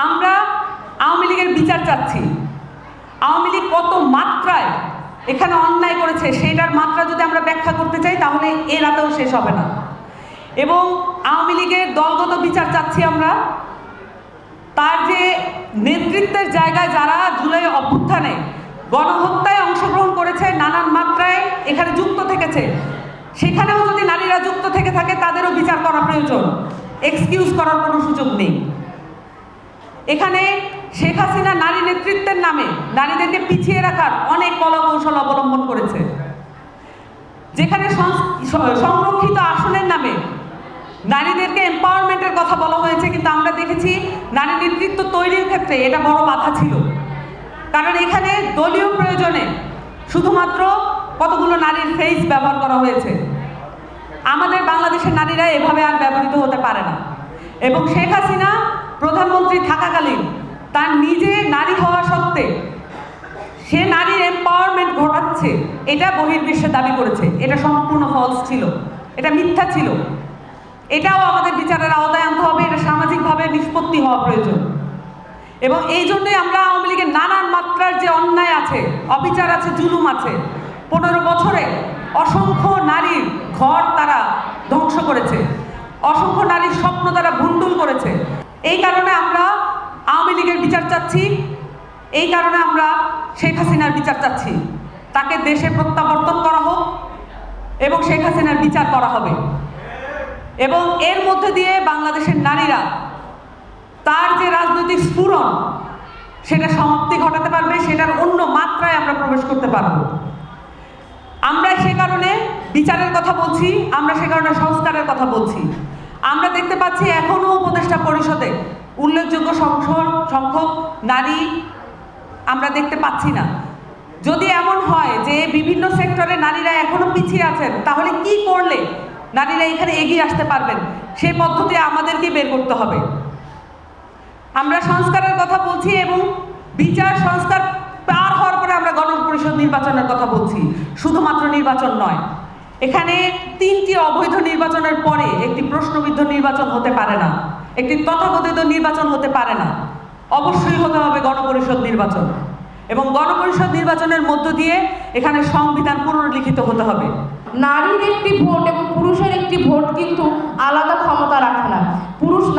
আমরা আওয়ামী লীগের বিচার চাচ্ছি। আওয়ামী লীগ কত মাত্রায় এখানে অন্যায় করেছে সেটার মাত্রা যদি আমরা ব্যাখ্যা করতে চাই তাহলে এ রাতেও শেষ হবে না। এবং আওয়ামী লীগের দলগত বিচার চাচ্ছি আমরা। তার যে নেতৃত্বের জায়গায় যারা জুলাই অভ্যুত্থানে গণহত্যায় অংশগ্রহণ করেছে, নানান মাত্রায় এখানে যুক্ত থেকেছে, সেখানেও যদি নারীরা যুক্ত থেকে থাকে তাদেরও বিচার করা প্রয়োজন। এক্সকিউজ করার কোনো সুযোগ নেই। এখানে শেখ হাসিনা নারী নেতৃত্বের নামে নারীদেরকে পিছিয়ে রাখার অনেক কলাকৌশল অবলম্বন করেছে। যেখানে সংরক্ষিত আসনের নামে নারীদেরকে এম্পাওয়ারমেন্টের কথা বলা হয়েছে, কিন্তু আমরা দেখেছি নারী নেতৃত্ব তৈরির ক্ষেত্রে এটা বড় বাধা ছিল। কারণ এখানে দলীয় প্রয়োজনে শুধুমাত্র কতগুলো নারীর ফেস ব্যবহার করা হয়েছে। আমাদের বাংলাদেশের নারীরা এভাবে আর ব্যবহৃত হতে পারে না। এবং শেখ হাসিনা প্রধানমন্ত্রী থাকাকালীন তার নিজে নারী হওয়া সত্ত্বে সে নারীর এম্পাওয়ারমেন্ট ঘটাচ্ছে, এটা বহির্বিশ্বে দাবি করেছে। এটা সম্পূর্ণ ফলস ছিল, এটা মিথ্যা ছিল। এটাও আমাদের বিচারের আওতায় আনতে হবে। এটা সামাজিকভাবে নিষ্পত্তি হওয়া প্রয়োজন। এবং এই জন্যই আমরা আওয়ামী লীগের নানান মাত্রার যে অন্যায় আছে, অবিচার আছে, জুলুম আছে, 15 বছরে অসংখ্য নারীর ঘর তারা ধ্বংস করেছে, অসংখ্য নারীর স্বপ্ন তারা ভুন্ডুল করেছে। এই কারণে আমরা আওয়ামী লীগের বিচার চাচ্ছি। এই কারণে আমরা শেখ হাসিনার বিচার চাচ্ছি। তাকে দেশে প্রত্যাবর্তন করা হোক এবং শেখ হাসিনার বিচার করা হবে। এবং এর মধ্যে দিয়ে বাংলাদেশের নারীরা তার যে রাজনৈতিক স্ফুরণ সেটা সমাপ্তি ঘটাতে পারবে, সেটার অন্য মাত্রায় আমরা প্রবেশ করতে পারব। আমরা সে কারণে বিচারের কথা বলছি, আমরা সে কারণে সংস্কারের কথা বলছি। আমরা দেখতে পাচ্ছি এখনো উপদেষ্টা পরিষদে উল্লেখযোগ্য সংখ্যক নারী আমরা দেখতে পাচ্ছি না। যদি এমন হয় যে বিভিন্ন সেক্টরে নারীরা এখনো পিছিয়ে আছেন, তাহলে কি করলে নারীরা এখানে এগিয়ে আসতে পারবেন সেই পদ্ধতি আমাদেরকে বের করতে হবে। আমরা সংস্কারের কথা বলছি এবং বিচার সংস্কার পার হওয়ার পরে আমরা গণপরিষদ নির্বাচনের কথা বলছি। শুধুমাত্র নির্বাচন নয়, এখানে 3টি অবৈধ নির্বাচনের পরে একটি প্রশ্নবিদ্ধ নির্বাচন হতে পারে না, একটি তথাকথিত নির্বাচন হতে পারে না। অবশ্যই হতে হবে গণপরিষদ নির্বাচন। এবং গণপরিষদ নির্বাচনের মধ্য দিয়ে এখানে সংবিধান পুনর্লিখিত হতে হবে। নারীর একটি ভোট এবং পুরুষের একটি ভোট কিন্তু আলাদা ক্ষমতা রাখে না।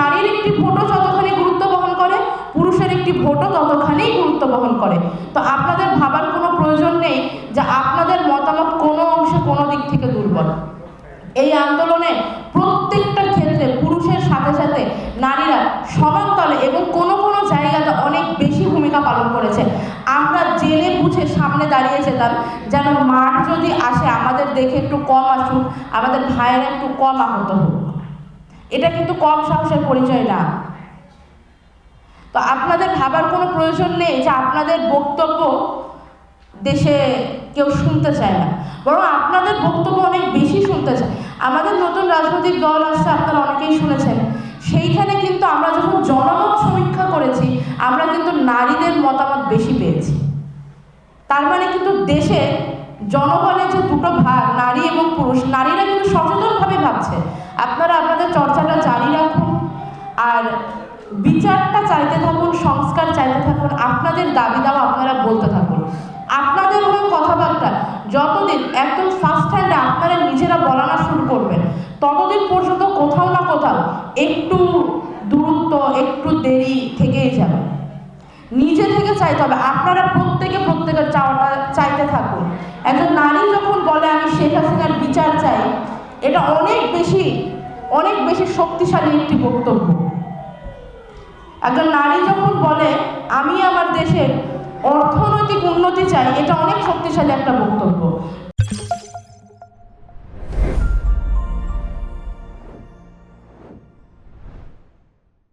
নারীর একটি ভোটও যতখানি গুরুত্ব বহন করে, পুরুষের একটি ভোটও ততখানি গুরুত্ব বহন করে। তো আপনাদের ভাবার কোনো প্রয়োজন নেই যে আপনাদের মতামত কোনো অংশে কোনো দিক থেকে দুর্বল। এই আন্দোলনে প্রত্যেকটা ক্ষেত্রে পুরুষের সাথে সাথে নারীরা সমান্তলে এবং কোনো কোনো জায়গাতে অনেক বেশি ভূমিকা পালন করেছে। আমরা জেনে বুঝে সামনে দাঁড়িয়ে যেতাম যেন মাঠ যদি আসে আমাদের দেখে একটু কম আসুক, আমাদের ভাইয়েরা একটু কম আহত হোক। এটা কিন্তু কম সাহসের পরিচয় না। তো আপনাদের ভাবার কোনো প্রয়োজন নেই যে আপনাদের বক্তব্য দেশে কেউ শুনতে চায় না, বরং আপনাদের বক্তব্য অনেক বেশি শুনতে চায়। আমাদের নতুন রাজনৈতিক দল আসছে, আপনারা অনেকেই শুনেছেন। সেইখানে কিন্তু আমরা যখন জনমত সমীক্ষা করেছি, আমরা কিন্তু নারীদের মতামত বেশি পেয়েছি। তার মানে কিন্তু দেশে জনগণের যে দুটো ভাগ, নারী এবং পুরুষ, নারীরা কিন্তু সচেতনভাবে ভাবছে। আপনারা আপনাদের চর্চাটা জারি রাখুন, আর বিচারটা চাইতে থাকুন, সংস্কার চাইতে থাকুন, আপনাদের দাবি দাওয়া আপনারা বলতে থাকুন। আপনাদের হয়ে কথাবার্তা যতদিন একদম ফার্স্ট হ্যান্ডে আপনারা নিজেরা বলানো শুরু করবেন, ততদিন পর্যন্ত কোথাও না কোথাও একটু দূরত্ব, একটু দেরি থেকেই যাবে। নিজে থেকে চাইতে হবে। আপনারা প্রত্যেকের চাওয়াটা চাইতে থাকুন। একজন নারী যখন বলে আমি শেখ হাসিনার বিচার চাই, এটা অনেক বেশি শক্তিশালী একটি বক্তব্য। একজন নারী যখন বলে আমি আমার দেশের অর্থনৈতিক উন্নতি চাই, এটা অনেক শক্তিশালী একটা বক্তব্য।